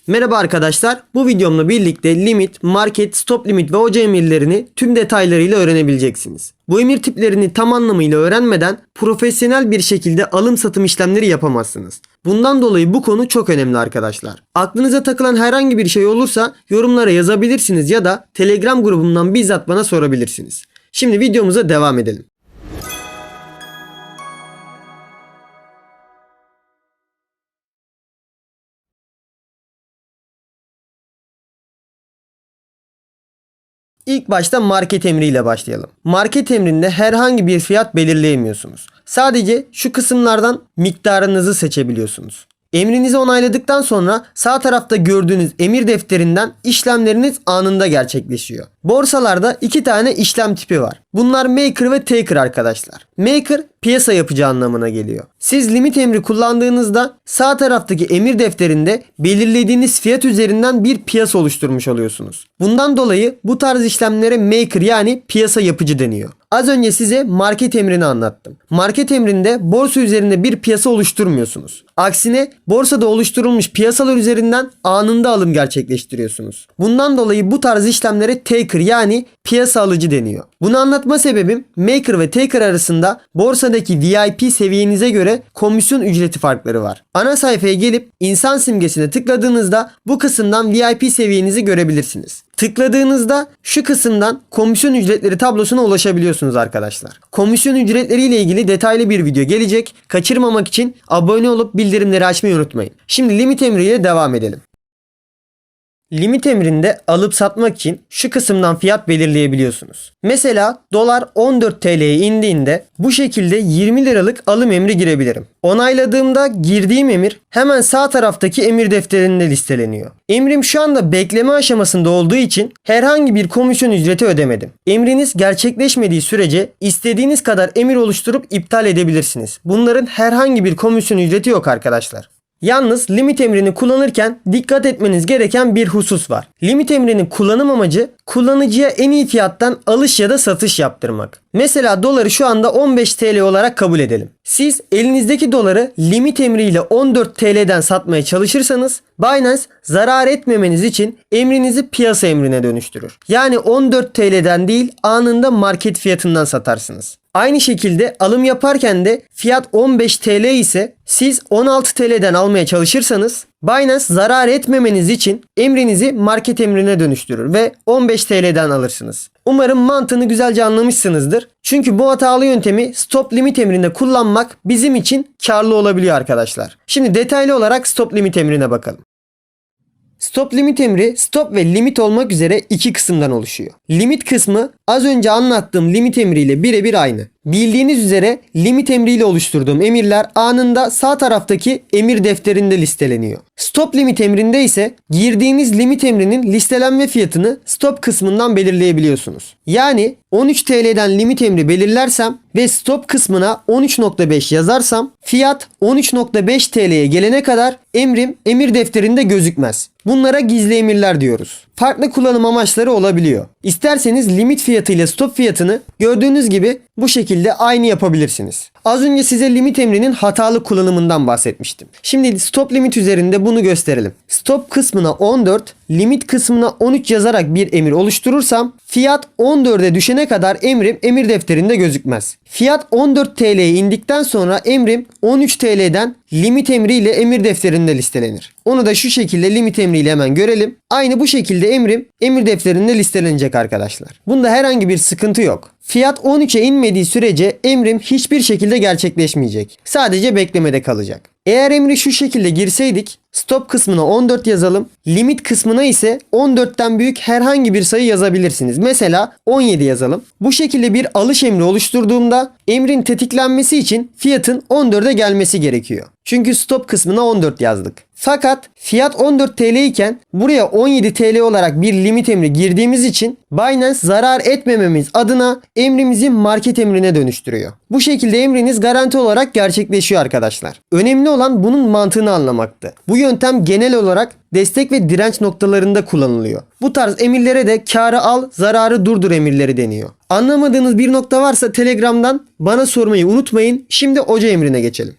Merhaba arkadaşlar, bu videomla birlikte limit, market, stop limit ve hoca emirlerini tüm detaylarıyla öğrenebileceksiniz. Bu emir tiplerini tam anlamıyla öğrenmeden profesyonel bir şekilde alım satım işlemleri yapamazsınız. Bundan dolayı bu konu çok önemli arkadaşlar. Aklınıza takılan herhangi bir şey olursa yorumlara yazabilirsiniz ya da Telegram grubumdan bizzat bana sorabilirsiniz. Şimdi videomuza devam edelim. İlk başta market emriyle başlayalım. Market emrinde herhangi bir fiyat belirleyemiyorsunuz. Sadece şu kısımlardan miktarınızı seçebiliyorsunuz. Emrinizi onayladıktan sonra sağ tarafta gördüğünüz emir defterinden işlemleriniz anında gerçekleşiyor. Borsalarda iki tane işlem tipi var. Bunlar maker ve taker arkadaşlar. Maker piyasa yapıcı anlamına geliyor. Siz limit emri kullandığınızda sağ taraftaki emir defterinde belirlediğiniz fiyat üzerinden bir piyasa oluşturmuş oluyorsunuz. Bundan dolayı bu tarz işlemlere maker yani piyasa yapıcı deniyor. Az önce size market emrini anlattım. Market emrinde borsa üzerinde bir piyasa oluşturmuyorsunuz. Aksine borsada oluşturulmuş piyasalar üzerinden anında alım gerçekleştiriyorsunuz. Bundan dolayı bu tarz işlemlere taker yani piyasa alıcı deniyor. Bunu anlatma sebebim maker ve taker arasında borsadaki VIP seviyenize göre komisyon ücreti farkları var. Ana sayfaya gelip insan simgesine tıkladığınızda bu kısımdan VIP seviyenizi görebilirsiniz. Tıkladığınızda şu kısımdan komisyon ücretleri tablosuna ulaşabiliyorsunuz arkadaşlar. Komisyon ücretleri ile ilgili detaylı bir video gelecek. Kaçırmamak için abone olup bildirimleri açmayı unutmayın. Şimdi limit emriyle devam edelim. Limit emrinde alıp satmak için şu kısımdan fiyat belirleyebiliyorsunuz. Mesela dolar 14 TL'ye indiğinde bu şekilde 20 liralık alım emri girebilirim. Onayladığımda girdiğim emir hemen sağ taraftaki emir defterinde listeleniyor. Emrim şu anda bekleme aşamasında olduğu için herhangi bir komisyon ücreti ödemedim. Emriniz gerçekleşmediği sürece istediğiniz kadar emir oluşturup iptal edebilirsiniz. Bunların herhangi bir komisyon ücreti yok arkadaşlar. Yalnız limit emrini kullanırken dikkat etmeniz gereken bir husus var. Limit emrinin kullanım amacı kullanıcıya en iyi fiyattan alış ya da satış yaptırmak. Mesela doları şu anda 15 TL olarak kabul edelim. Siz elinizdeki doları limit emriyle 14 TL'den satmaya çalışırsanız Binance zarar etmemeniz için emrinizi piyasa emrine dönüştürür. Yani 14 TL'den değil anında market fiyatından satarsınız. Aynı şekilde alım yaparken de fiyat 15 TL ise siz 16 TL'den almaya çalışırsanız Binance zarar etmemeniz için emrinizi market emrine dönüştürür ve 15 TL'den alırsınız. Umarım mantığını güzelce anlamışsınızdır. Çünkü bu hatalı yöntemi stop limit emrinde kullanmak bizim için karlı olabiliyor arkadaşlar. Şimdi detaylı olarak stop limit emrine bakalım. Stop limit emri stop ve limit olmak üzere iki kısımdan oluşuyor. Limit kısmı az önce anlattığım limit emriyle birebir aynı. Bildiğiniz üzere limit emriyle oluşturduğum emirler anında sağ taraftaki emir defterinde listeleniyor. Stop limit emrinde ise girdiğiniz limit emrinin listelenme fiyatını stop kısmından belirleyebiliyorsunuz. Yani 13 TL'den limit emri belirlersem ve stop kısmına 13.5 yazarsam fiyat 13.5 TL'ye gelene kadar emrim emir defterinde gözükmez. Bunlara gizli emirler diyoruz. Farklı kullanım amaçları olabiliyor. İsterseniz limit fiyatı ile stop fiyatını gördüğünüz gibi bu şekilde aynı yapabilirsiniz. Az önce size limit emrinin hatalı kullanımından bahsetmiştim. Şimdi stop limit üzerinde bunu gösterelim. Stop kısmına 14, limit kısmına 13 yazarak bir emir oluşturursam fiyat 14'e düşene kadar emrim emir defterinde gözükmez. Fiyat 14 TL'ye indikten sonra emrim 13 TL'den limit emriyle emir defterinde listelenir. Onu da şu şekilde limit emriyle hemen görelim. Aynı bu şekilde emrim emir defterinde listelenecek arkadaşlar. Bunda herhangi bir sıkıntı yok. Fiyat 13'e inmediği sürece emrim hiçbir şekilde gerçekleşmeyecek. Sadece beklemede kalacak. Eğer emri şu şekilde girseydik stop kısmına 14 yazalım. Limit kısmına ise 14'ten büyük herhangi bir sayı yazabilirsiniz. Mesela 17 yazalım. Bu şekilde bir alış emri oluşturduğumda emrin tetiklenmesi için fiyatın 14'e gelmesi gerekiyor. Çünkü stop kısmına 14 yazdık. Fakat fiyat 14 TL iken buraya 17 TL olarak bir limit emri girdiğimiz için Binance zarar etmememiz adına emrimizi market emrine dönüştürüyor. Bu şekilde emriniz garanti olarak gerçekleşiyor arkadaşlar. Önemli olan bunun mantığını anlamaktı. Bu yöntem genel olarak destek ve direnç noktalarında kullanılıyor. Bu tarz emirlere de kârı al, zararı durdur emirleri deniyor. Anlamadığınız bir nokta varsa Telegram'dan bana sormayı unutmayın. Şimdi hoca emrine geçelim.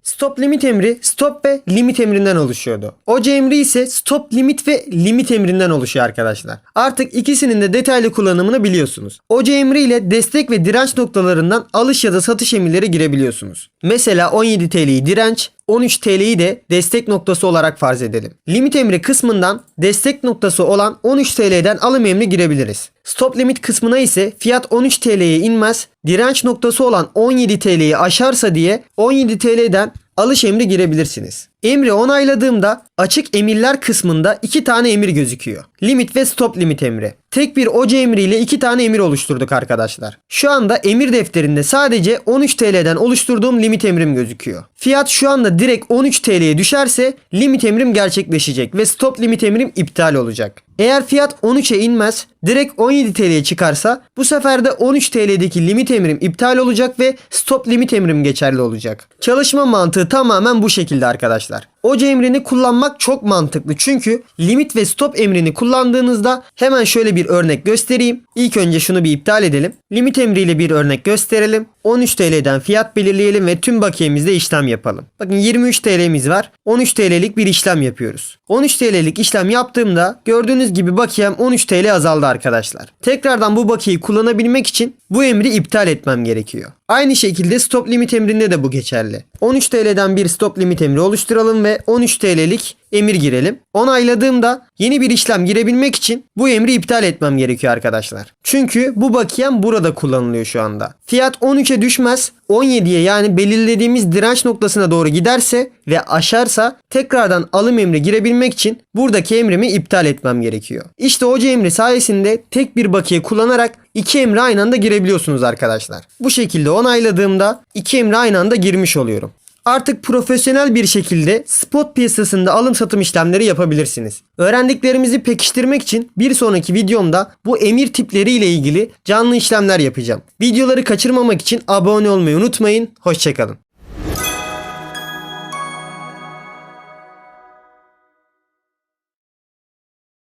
Stop limit emri stop ve limit emrinden oluşuyordu. OC emri ise stop limit ve limit emrinden oluşuyor arkadaşlar. Artık ikisinin de detaylı kullanımını biliyorsunuz. OC emri ile destek ve direnç noktalarından alış ya da satış emirleri girebiliyorsunuz. Mesela 17 TL'yi direnç, 13 TL'yi de destek noktası olarak farz edelim. Limit emri kısmından destek noktası olan 13 TL'den alım emri girebiliriz. Stop limit kısmına ise fiyat 13 TL'ye inmez, direnç noktası olan 17 TL'yi aşarsa diye 17 TL'den alış emri girebilirsiniz. Emri onayladığımda açık emirler kısmında 2 tane emir gözüküyor. Limit ve stop limit emri. Tek bir OC emriyle 2 tane emir oluşturduk arkadaşlar. Şu anda emir defterinde sadece 13 TL'den oluşturduğum limit emrim gözüküyor. Fiyat şu anda direkt 13 TL'ye düşerse limit emrim gerçekleşecek ve stop limit emrim iptal olacak. Eğer fiyat 13'e inmez, direkt 17 TL'ye çıkarsa bu sefer de 13 TL'deki limit emrim iptal olacak ve stop limit emrim geçerli olacak. Çalışma mantığı tamamen bu şekilde arkadaşlar. OC emrini kullanmak çok mantıklı çünkü limit ve stop emrini kullandığınızda hemen şöyle bir örnek göstereyim. İlk önce şunu bir iptal edelim. Limit emriyle bir örnek gösterelim. 13 TL'den fiyat belirleyelim ve tüm bakiyemizde işlem yapalım. Bakın 23 TL'miz var. 13 TL'lik bir işlem yapıyoruz. 13 TL'lik işlem yaptığımda gördüğünüz gibi bakiyem 13 TL azaldı arkadaşlar. Tekrardan bu bakiyeyi kullanabilmek için bu emri iptal etmem gerekiyor. Aynı şekilde stop limit emrinde de bu geçerli. 13 TL'den bir stop limit emri oluşturalım ve 13 TL'lik emir girelim. Onayladığımda yeni bir işlem girebilmek için bu emri iptal etmem gerekiyor arkadaşlar. Çünkü bu bakiyem burada kullanılıyor şu anda. Fiyat 13'e düşmez, 17'ye yani belirlediğimiz direnç noktasına doğru giderse ve aşarsa tekrardan alım emri girebilmek için buradaki emrimi iptal etmem gerekiyor. İşte OC emri sayesinde tek bir bakiye kullanarak 2 emri aynı anda girebiliyorsunuz arkadaşlar. Bu şekilde onayladığımda 2 emri aynı anda girmiş oluyorum. Artık profesyonel bir şekilde spot piyasasında alım satım işlemleri yapabilirsiniz. Öğrendiklerimizi pekiştirmek için bir sonraki videomda bu emir tipleri ile ilgili canlı işlemler yapacağım. Videoları kaçırmamak için abone olmayı unutmayın. Hoşça kalın.